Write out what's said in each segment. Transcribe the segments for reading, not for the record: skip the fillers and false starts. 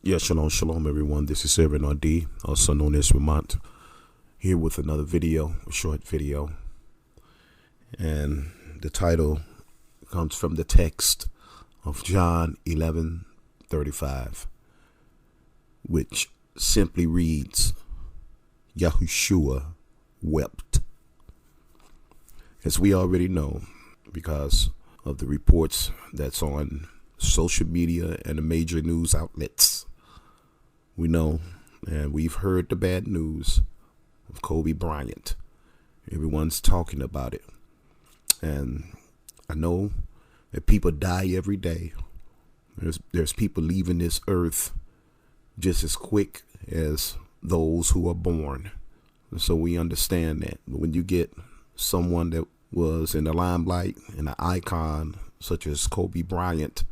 Yeah, shalom, everyone. This is Reverend RD, also known as Vermont, here with another video, a short video. And the title comes from the text of John 11:35, which simply reads, Yahushua wept. As we already know, because of the reports that's on social media and the major news outlets, we know and we've heard the bad news of Kobe Bryant. Everyone's talking about it. And I know that people die every day. There's people leaving this earth just as quick as those who are born. So we understand that. But when you get someone that was in the limelight and an icon such as Kobe Bryant,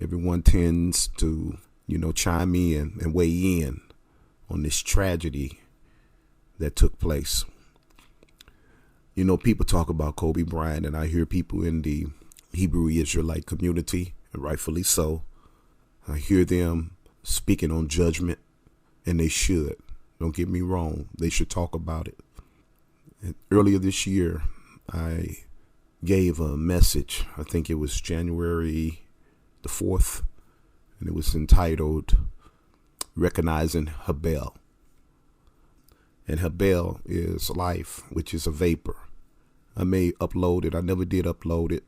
everyone tends to, chime in and weigh in on this tragedy that took place. People talk about Kobe Bryant, and I hear people in the Hebrew Israelite community, and rightfully so, I hear them speaking on judgment, and they should. Don't get me wrong. They should talk about it. And earlier this year, I gave a message. I think it was January the 4th, and it was entitled Recognizing Hebel. And Hebel is life, which is a vapor. I may upload it. I never did upload it.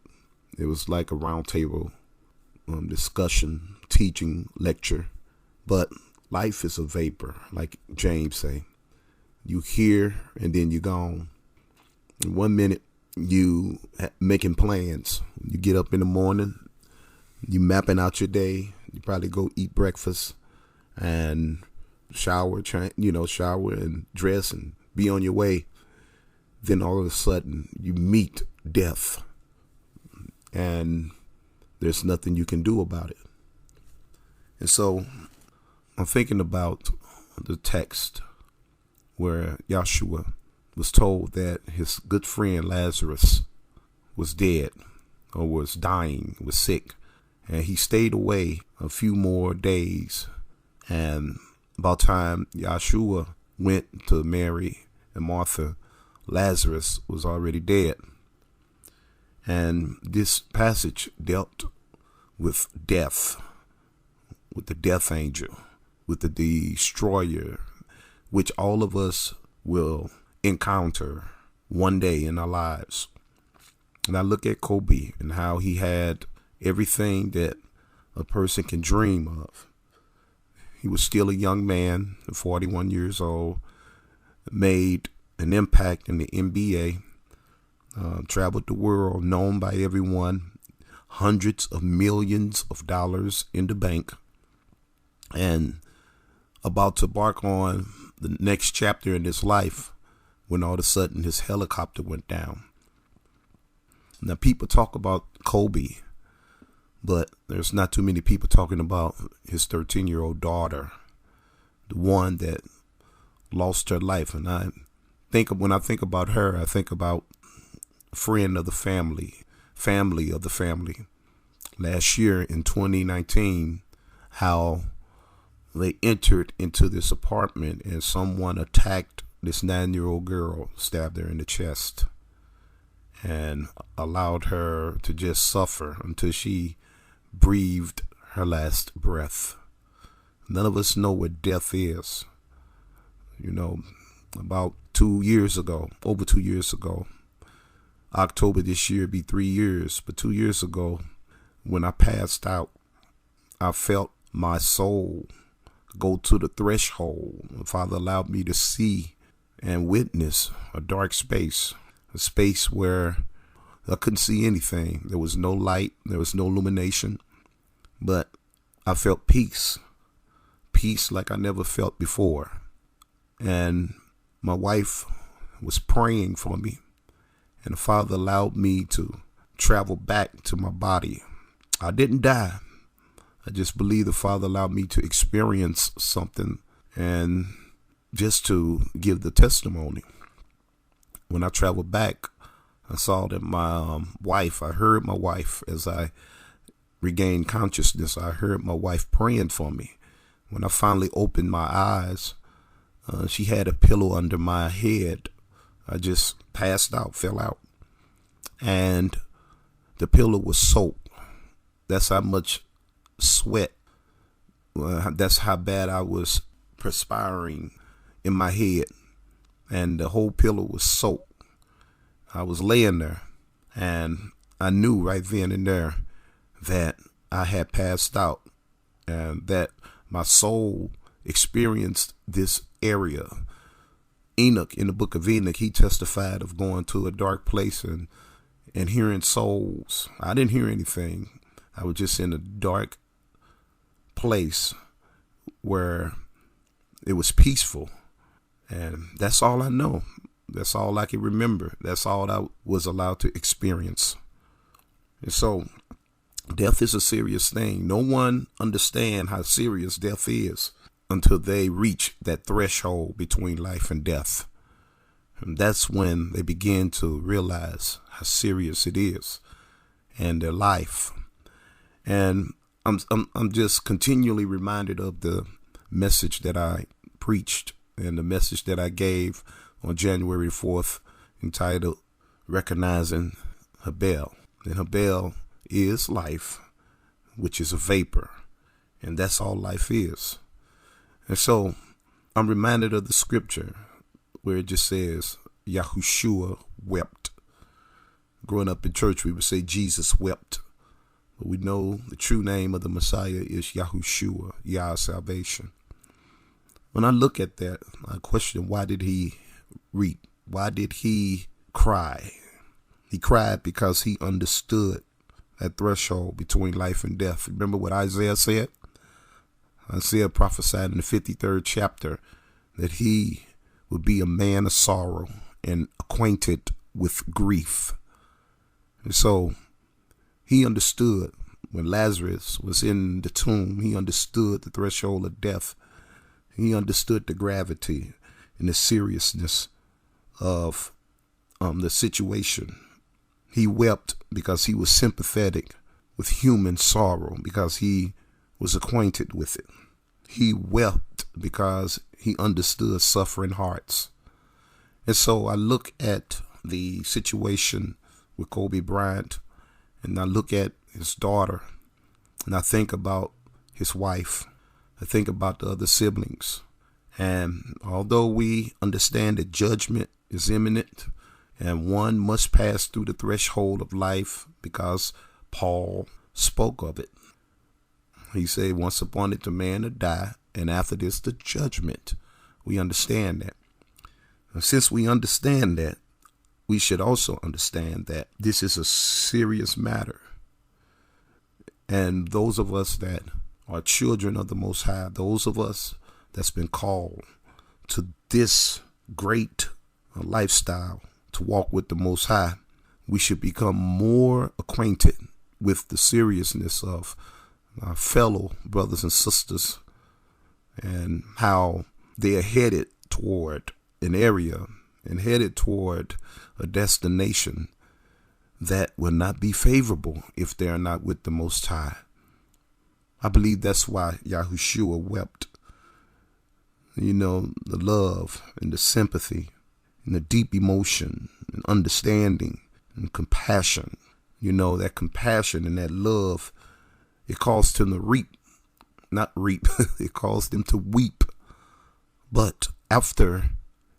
It was like a roundtable discussion, teaching, lecture. But life is a vapor, like James say. You hear and then you're gone. In 1 minute, you making plans. You get up in the morning, you mapping out your day. You probably go eat breakfast and shower and dress and be on your way. Then all of a sudden you meet death, and there's nothing you can do about it. And so I'm thinking about the text where Yahushua was told that his good friend Lazarus was dead, or was dying, was sick. And he stayed away a few more days. And about time Yahushua went to Mary and Martha, Lazarus was already dead. And this passage dealt with death, with the death angel, with the destroyer, which all of us will encounter one day in our lives. And I look at Kobe and how he had everything that a person can dream of. He was still a young man, 41 years old, made an impact in the NBA, traveled the world, known by everyone, hundreds of millions of dollars in the bank, and about to embark on the next chapter in his life when all of a sudden his helicopter went down. Now people talk about Kobe, but there's not too many people talking about his 13-year-old daughter, the one that lost her life. And when I think about her, I think about a friend of the family of the family. Last year in 2019, how they entered into this apartment and someone attacked this 9-year-old girl, stabbed her in the chest, and allowed her to just suffer until she breathed her last breath. None of us know what death is. About 2 years ago, over 2 years ago, October this year be 3 years, but 2 years ago, when I passed out, I felt my soul go to the threshold. The Father allowed me to see and witness a dark space, a space where I couldn't see anything. There was no light. There was no illumination. But I felt peace like I never felt before. And my wife was praying for me. And the Father allowed me to travel back to my body. I didn't die. I just believe the Father allowed me to experience something and just to give the testimony. When I traveled back, I saw that I heard my wife as I regained consciousness. I heard my wife praying for me. When I finally opened my eyes, she had a pillow under my head. I just passed out, fell out. And the pillow was soaked. That's how much sweat. That's how bad I was perspiring in my head. And the whole pillow was soaked. I was laying there, and I knew right then and there that I had passed out, and that my soul experienced this area. Enoch, in the book of Enoch, he testified of going to a dark place and hearing souls. I didn't hear anything. I was just in a dark place where it was peaceful. And that's all I know. That's all I can remember. That's all I was allowed to experience. And so death is a serious thing. No one understands how serious death is until they reach that threshold between life and death. And that's when they begin to realize how serious it is and their life. And I'm just continually reminded of the message that I preached and the message that I gave on January 4th, entitled Recognizing Hebel. And Hebel is life, which is a vapor. And that's all life is. And so I'm reminded of the scripture where it just says, Yahushua wept. Growing up in church, we would say Jesus wept. But we know the true name of the Messiah is Yahushua, Yah salvation. When I look at that, I question, why did he weep? Why did he cry? He cried because he understood that threshold between life and death. Remember what Isaiah said? Isaiah prophesied in the 53rd chapter that he would be a man of sorrow and acquainted with grief. And so he understood when Lazarus was in the tomb. He understood the threshold of death. He understood the gravity and the seriousness of the situation. He wept because he was sympathetic with human sorrow, because he was acquainted with it. He wept because he understood suffering hearts. And so I look at the situation with Kobe Bryant, and I look at his daughter, and I think about his wife. I think about the other siblings. And although we understand that judgment is imminent and one must pass through the threshold of life, because Paul spoke of it. He said, once upon it, the man to die, and after this, the judgment. We understand that. And since we understand that, we should also understand that this is a serious matter. And those of us that are children of the Most High, those of us that's been called to this great lifestyle, to walk with the Most High, we should become more acquainted with the seriousness of our fellow brothers and sisters and how they are headed toward an area and headed toward a destination that will not be favorable if they are not with the Most High. I believe that's why Yahushua wept. You know, the love and the sympathy and the deep emotion and understanding and compassion. You know, that compassion and that love, it caused him to not reap, it caused him to weep. But after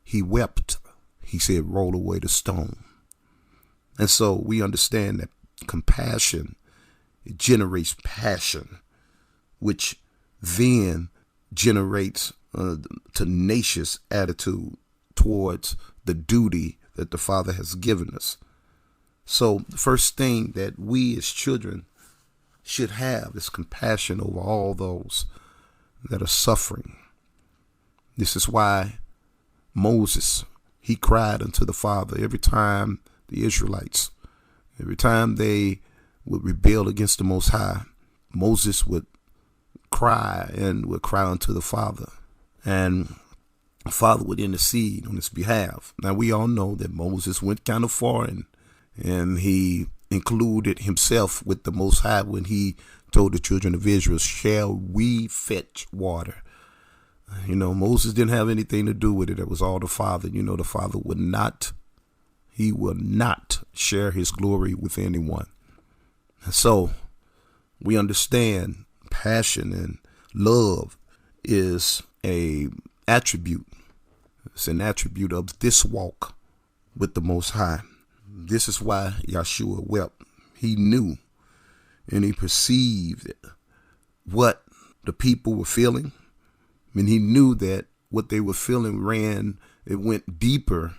he wept, he said, roll away the stone. And so we understand that compassion, it generates passion, which then generates a tenacious attitude towards the duty that the Father has given us. So the first thing that we as children should have is compassion over all those that are suffering. This is why Moses, he cried unto the Father every time the Israelites, every time they would rebel against the Most High, Moses would cry and would cry unto the Father, and the Father would intercede on his behalf. Now we all know that Moses went kind of far, and he included himself with the Most High when he told the children of Israel, shall we fetch water Moses didn't have anything to do with it. It was all the Father. The Father he will not share his glory with anyone. And so we understand passion and love is an attribute. It's an attribute of this walk with the Most High. This is why Yahushua wept. He knew and he perceived what the people were feeling. He knew that what they were feeling it went deeper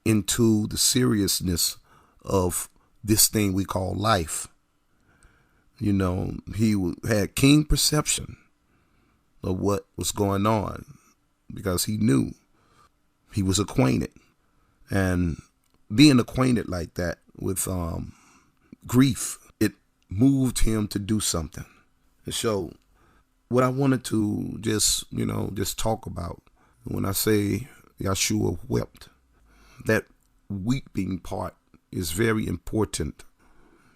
into the seriousness of this thing we call life. He had keen perception of what was going on because he knew, he was acquainted. And being acquainted like that with grief, it moved him to do something. And so what I wanted to just talk about when I say Yahushua wept, that weeping part is very important.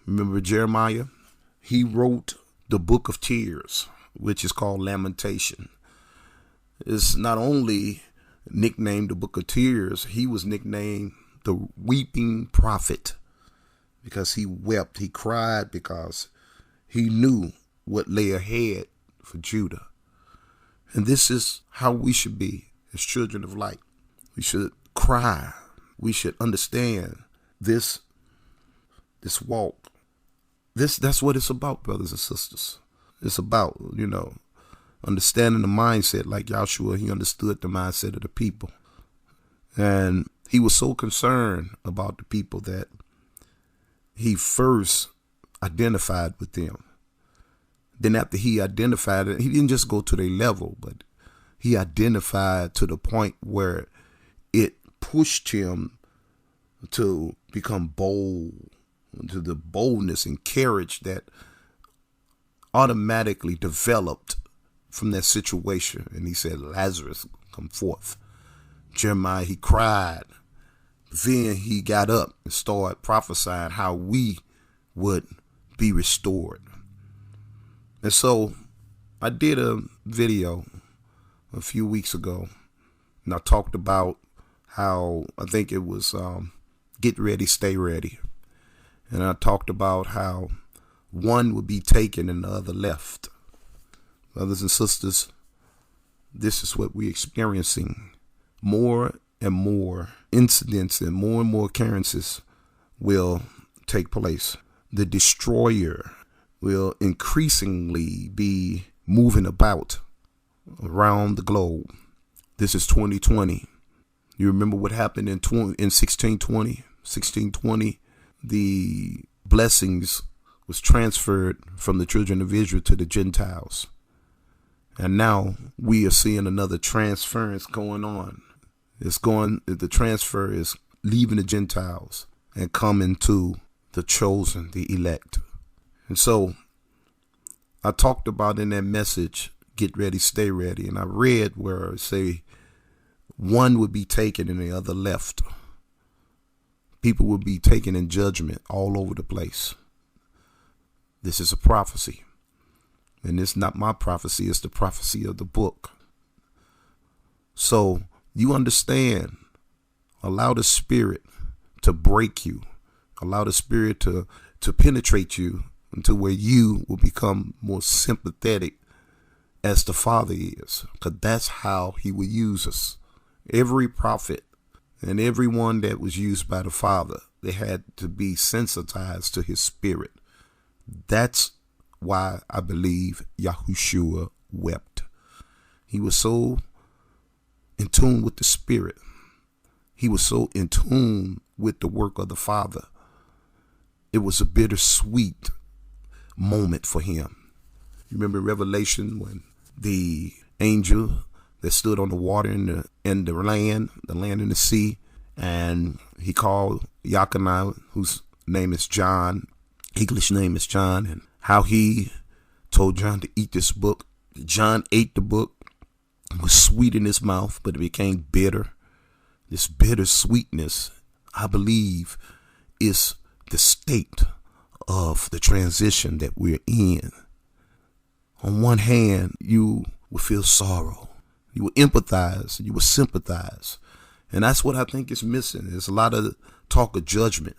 Remember Jeremiah? He wrote the book of tears, which is called Lamentation. It's not only nicknamed the book of tears, he was nicknamed the weeping prophet because he wept. He cried because he knew what lay ahead for Judah. And this is how we should be as children of light. We should cry. We should understand this walk. That's what it's about, brothers and sisters. It's about, understanding the mindset. Like Yahushua, he understood the mindset of the people. And he was so concerned about the people that he first identified with them. Then after he identified it, he didn't just go to their level, but he identified to the point where it pushed him to become bold, to the boldness and courage that automatically developed from that situation. And he said, Lazarus, come forth. Jeremiah, he cried. Then he got up and started prophesying how we would be restored. And so I did a video a few weeks ago, and I talked about how, I think it was get ready, stay ready. And I talked about how one would be taken and the other left. Brothers and sisters, this is what we're experiencing. More and more incidents and more occurrences will take place. The destroyer will increasingly be moving about around the globe. This is 2020. You remember what happened in 1620? 1620, the blessings was transferred from the children of Israel to the Gentiles. And now we are seeing another transference going on. The transfer is leaving the Gentiles and coming to the chosen, the elect. And so I talked about in that message, get ready, stay ready. And I read where it say one would be taken and the other left. People will be taken in judgment all over the place. This is a prophecy. And it's not my prophecy, it's the prophecy of the book. So you understand, allow the Spirit to break you. Allow the Spirit to penetrate you until where you will become more sympathetic as the Father is. Because that's how he will use us. Every prophet and everyone that was used by the Father, they had to be sensitized to his Spirit. That's why I believe Yahushua wept. He was so in tune with the Spirit. He was so in tune with the work of the Father. It was a bittersweet moment for him. You remember Revelation when the angel that stood on the water in the land and the sea, and he called Yakanai, whose name is John, English name is John, and how he told John to eat this book. John ate the book. It was sweet in his mouth, but it became bitter. This bitter sweetness, I believe, is the state of the transition that we're in. On one hand, you will feel sorrow You will empathize. You will sympathize. And that's what I think is missing. There's a lot of talk of judgment.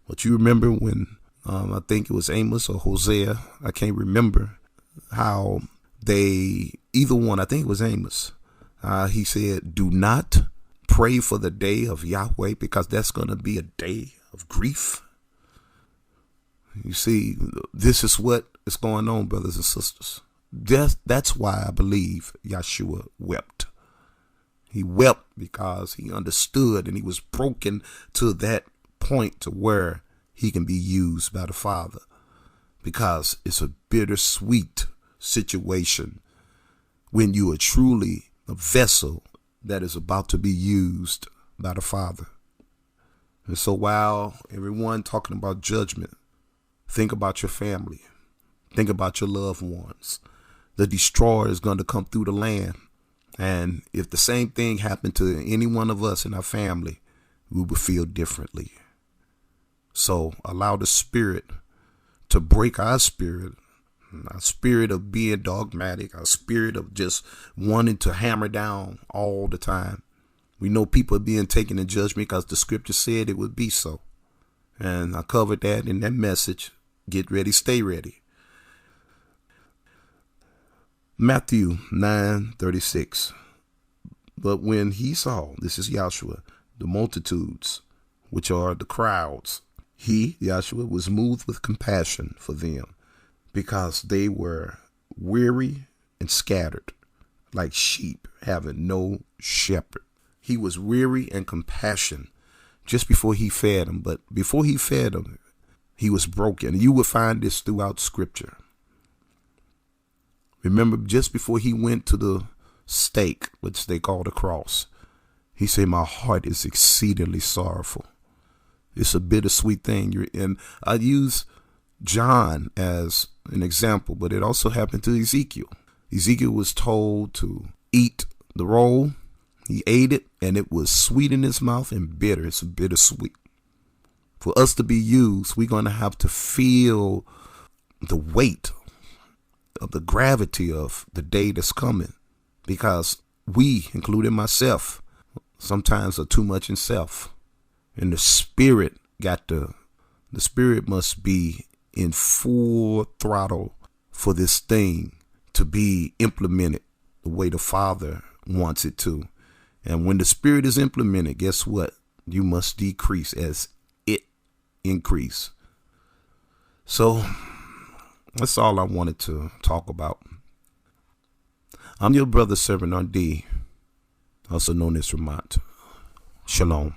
But you remember when I think it was Amos or Hosea, I can't remember, how either one, I think it was Amos, he said, do not pray for the day of Yahweh, because that's going to be a day of grief. You see, this is what is going on, brothers and sisters. That's why I believe Yahushua wept. He wept because he understood, and he was broken to that point to where he can be used by the Father, because it's a bittersweet situation when you are truly a vessel that is about to be used by the Father. And so while everyone talking about judgment, think about your family. Think about your loved ones. The destroyer is going to come through the land. And if the same thing happened to any one of us in our family, we would feel differently. So allow the Spirit to break our spirit of being dogmatic, our spirit of just wanting to hammer down all the time. We know people are being taken in judgment because the scripture said it would be so. And I covered that in that message. Get ready, stay ready. Matthew 9:36. But when he saw, this is Yahushua, the multitudes, which are the crowds, he, Yahushua, was moved with compassion for them, because they were weary and scattered, like sheep having no shepherd. He was weary and compassion just before he fed them. But before he fed them, he was broken. You will find this throughout scripture. Remember, just before he went to the stake, which they call the cross, he said, my heart is exceedingly sorrowful. It's a bittersweet thing. And I use John as an example, but it also happened to Ezekiel. Ezekiel was told to eat the roll. He ate it, and it was sweet in his mouth and bitter. It's bittersweet. For us to be used, we're going to have to feel the weight of the gravity of the day that's coming, because we, including myself, sometimes are too much in self. And the spirit must be in full throttle for this thing to be implemented the way the Father wants it to. And when the spirit is implemented, guess what? You must decrease as it increase. So that's all I wanted to talk about. I'm your brother, Servant RD, also known as Ramont. Shalom.